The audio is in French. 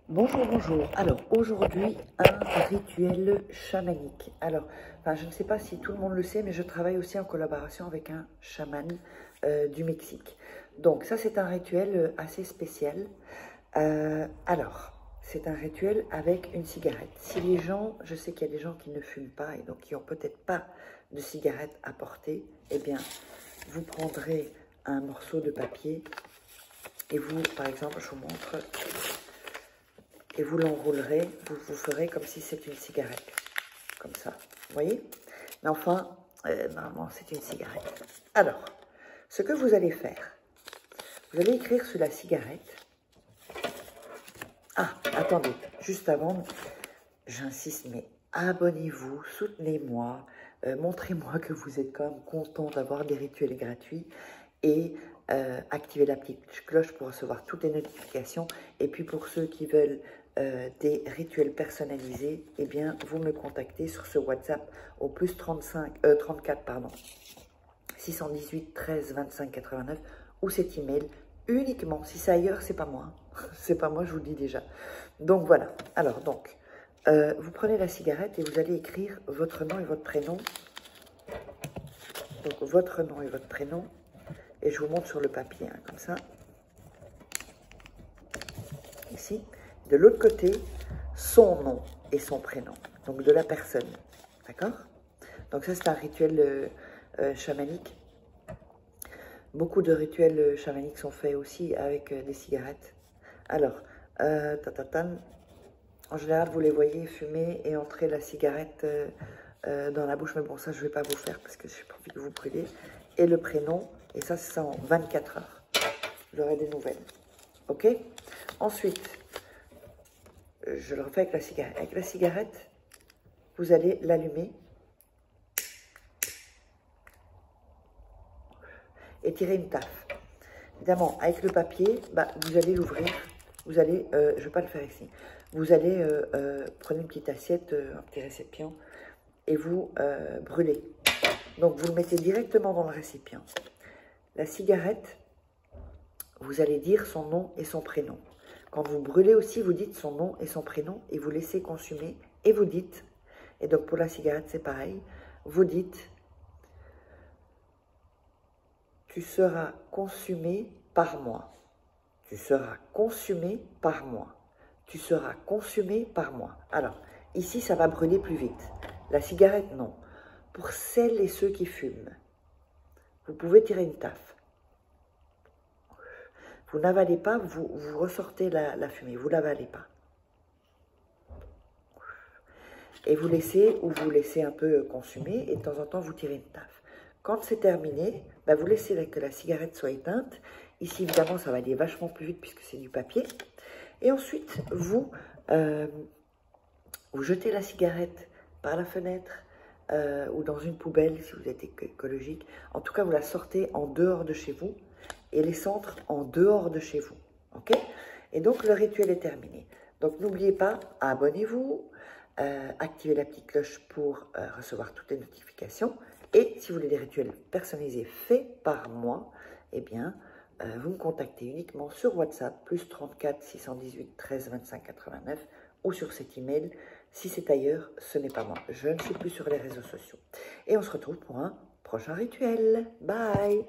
Bonjour, bonjour. Alors, aujourd'hui, un rituel chamanique. Alors, je ne sais pas si tout le monde le sait, mais je travaille aussi en collaboration avec un chaman du Mexique. Donc, ça, c'est un rituel assez spécial. C'est un rituel avec une cigarette. Si les gens, je sais qu'il y a des gens qui ne fument pas et donc qui n'ont peut-être pas de cigarette à porter, eh bien, vous prendrez un morceau de papier et vous, par exemple, je vous montre... Et vous l'enroulerez, vous ferez comme si c'était une cigarette. Comme ça, vous voyez? Mais enfin, normalement, c'est une cigarette. Alors, ce que vous allez faire, vous allez écrire sur la cigarette. Ah, attendez, juste avant, j'insiste, mais abonnez-vous, soutenez-moi, montrez-moi que vous êtes quand même content d'avoir des rituels gratuits et activez la petite cloche pour recevoir toutes les notifications. Et puis pour ceux qui veulent des rituels personnalisés, eh bien, vous me contactez sur ce WhatsApp au plus 34 618 13 25 89 ou cet email uniquement. Si c'est ailleurs, c'est pas moi. C'est pas moi, je vous le dis déjà. Donc voilà. Alors donc, vous prenez la cigarette et vous allez écrire votre nom et votre prénom. Donc votre nom et votre prénom. Et je vous montre sur le papier, hein, comme ça. Ici. De l'autre côté, son nom et son prénom. Donc de la personne. D'accord? Donc ça, c'est un rituel chamanique. Beaucoup de rituels chamaniques sont faits aussi avec des cigarettes. Alors, en général, vous les voyez fumer et entrer la cigarette dans la bouche. Mais bon, ça, je ne vais pas vous faire parce que je n'ai pas envie de vous brûler. Et le prénom, et ça, c'est en 24 heures. J'aurai des nouvelles. OK? Ensuite, je le refais avec la cigarette. Avec la cigarette, vous allez l'allumer et tirer une taffe. Évidemment, avec le papier, vous allez l'ouvrir. Vous allez, je ne vais pas le faire ici. Vous allez prendre une petite assiette, un petit récipient, et vous brûlez. Donc, vous le mettez directement dans le récipient. La cigarette, vous allez dire son nom et son prénom. Quand vous brûlez aussi, vous dites son nom et son prénom et vous laissez consumer et vous dites, et donc pour la cigarette c'est pareil, vous dites, tu seras consumé par moi, tu seras consumé par moi, tu seras consumé par moi. Alors, ici ça va brûler plus vite. La cigarette, non. Pour celles et ceux qui fument, vous pouvez tirer une taffe. Vous n'avalez pas, vous ressortez la fumée, vous l'avalez pas. Et vous laissez, ou vous laissez un peu consumer, et de temps en temps, vous tirez une taffe. Quand c'est terminé, vous laissez que la cigarette soit éteinte. Ici, évidemment, ça va aller vachement plus vite puisque c'est du papier. Et ensuite, vous jetez la cigarette par la fenêtre ou dans une poubelle si vous êtes écologique. En tout cas, vous la sortez en dehors de chez vous. Et les centres en dehors de chez vous. OK? Et donc, le rituel est terminé. Donc, n'oubliez pas, abonnez-vous, activez la petite cloche pour recevoir toutes les notifications. Et si vous voulez des rituels personnalisés faits par moi, eh bien, vous me contactez uniquement sur WhatsApp, plus 34 618 13 25 89, ou sur cet email. Si c'est ailleurs, ce n'est pas moi. Je ne suis plus sur les réseaux sociaux. Et on se retrouve pour un prochain rituel. Bye!